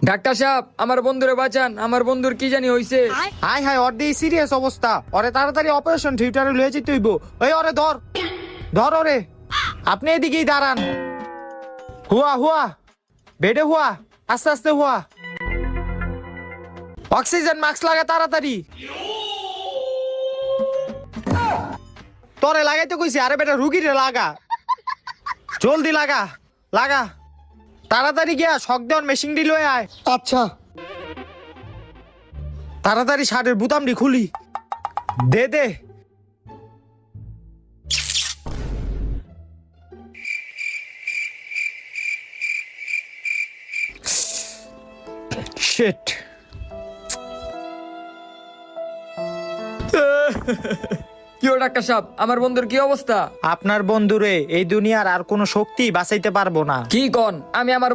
Doctor সাহেব, আমার বন্ধুরে বাঁচান, আমার বন্ধুর কি জানি হইছে। হাই হাই, ওর দিয়ে সিরিয়াস অবস্থা, ওরে তাড়াতাড়ি অপারেশন থিয়েটারে লয়ে যেতে হইব। ওই ওরে ধর ধর ওরে, আপনি এদিকেই দাঁড়ান। হুয়া হুয়া, বেডে হুয়া, আস্তে আস্তে হুয়া। অক্সিজেন মাস্ক লাগা তাড়াতাড়ি। তোরে লাগাইতে কইছি, আরে বেটা রুগীরে লাগা, জলদি লাগা লাগা, তাড়াতাড়ি গিয়া শক দেওয়ার মেশিন দি লয়ে আয়। আচ্ছা। তাড়াতাড়ি শার্টের বুতামটি খুলি, দে দে। শিট। কি ও ডাক্তার সাহেব, আমার বন্ধুর কি অবস্থা? আপনার বন্ধুরে এই দুনিয়ার আর কোনো শক্তি বাঁচাইতে পারবো না। কি কন? আমি আমার